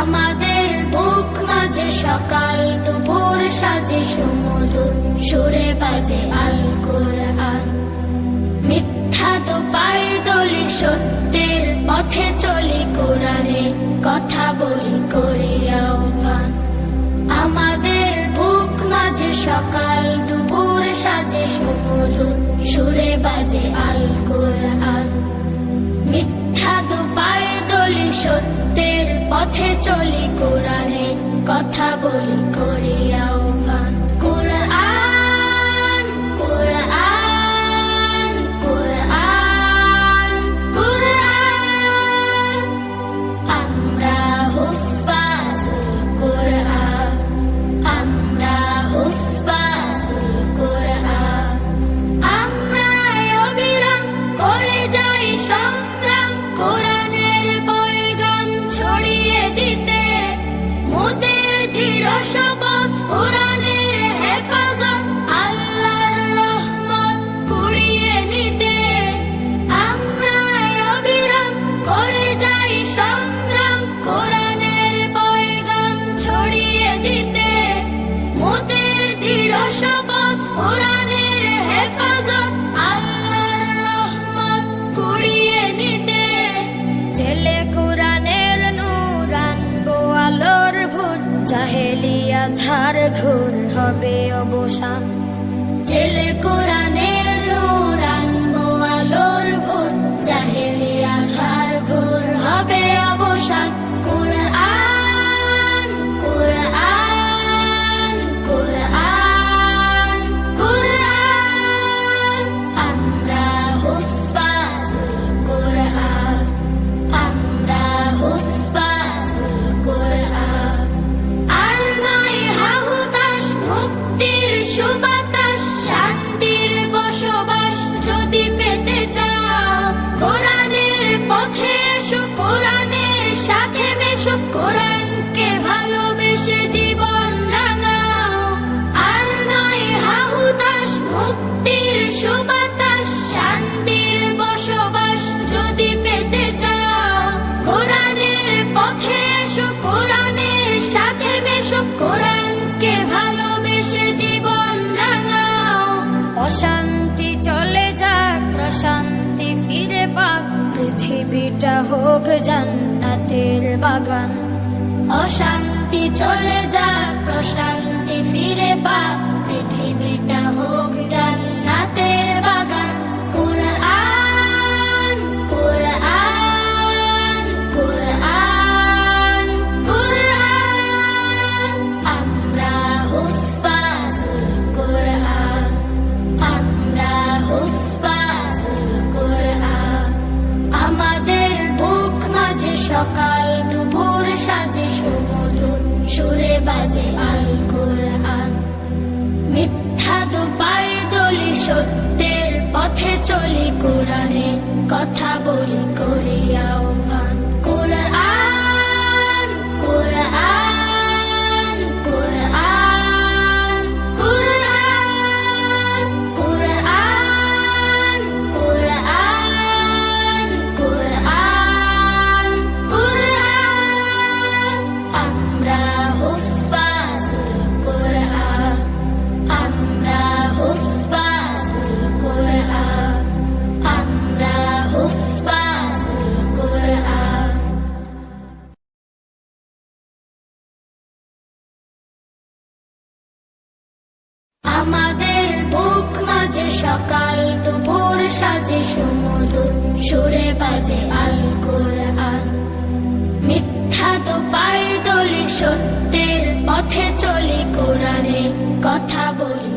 আমাদের বুক মাঝে সকাল দুপুর সাজে সুমধুর সুরে বাজে আল কোরআন। মিথ্যা তো পায়ে দলি সত্যের পথে চলি কোরআনের কথা বলি করি আহ্বান। আমাদের বুক মাঝে সকাল দুপুর সাজে সুমধুর সুরে বাজে আল কোরআন। মিথ্যা তো পায়ে দলি সত্যের পথে চলি কোরআনের কথা বলি করি আহ্বান। কোরআন কোরআন কোরআন কোরআন, আমরা হুফাজুল কোরআন, আমরা হুফাজুল কোরআন। আমরা অবিরাম করে যাই সংগ্রাম কোরআনের পয়গাম ছড়িয়ে দিতে। মোদের দৃঢ় শপথ কোরআনের হেফাজত আল্লাহর রহমত কুড়িয়ে নিতে। আমরা অবিরাম করে যাই সংগ্রাম কোরআনের পয়গাম ছড়িয়ে দিতে। মোদের দৃঢ় শপথ কোরআনের হেফাজত আল্লাহর রহমত কুড়িয়ে নিতে। জেলে কোরআনের নূর আনবো আলোর ভোর, জাহেলিয়া ধার ঘোর হবে অবসান। জেলে কোরআনের নূর আনবো আলোর ভোর, জাহেলিয়া ধার ঘোর হবে অবসান। কোরআন কোরআন কোরআন কোরআন, আমরা হুফাজুল কোরআন, আমরা হুফাজুল কোরআন। আর নয় হাহুতাশ মুক্তির সুবাতাস, শান্তির বসবাস যদি পেতে চাও, কোরআনের পথে এসো, কোরআনের সাথে মেশো, কোরআনকে ভালোবেসে জীবন রাঙাও। আর নয় হাহুতাশ মুক্তির সুবাতাস, শান্তির বসবাস যদি পেতে চাও, কোরআনের পথে এসো, কোরআনের সাথে মেশো, কোরআনকে ভালোবেসে জীবন রাঙাও। অশান্তি চলে যাক, প্রশান্তি ফিরে পাক, পৃথিবীটা হোক জান্নাতের বাগান। অশান্তি চলে যাক, প্রশান্তি ফিরে পাক, পৃথিবীটা হোক জান্নাতের বাগান। কোরআন কোরআন কোরআন কোরআন, আমরা হুফাজুল কোরআন, আমরা হুফাজুল কোরআন। আমাদের বুক মাঝে সকাল দুপুর সাজে সুমধুর সুরে বাজে আল কোরআন। মিথ্যা তো পায়ে দলি সত্যের পথে চলি কোরআনের কথা বলি করি আহ্বান। কোরআন কোরআন কোরআন কোরআন কোরআন কোরআন কোরআন কোরআন, আমরা হুফাজুল কোরআন, আমরা হুফাজুল কোরআন, আমরা হুফাজুল কোরআন। আমাদের বুক মাঝে সকাল দুপুর সাজে সুমধুর সুরে বাজে আল কোরআন। মিথ্যা তো পায়ে দলি সত্যের পথে চলি কোরআনের কথা বলি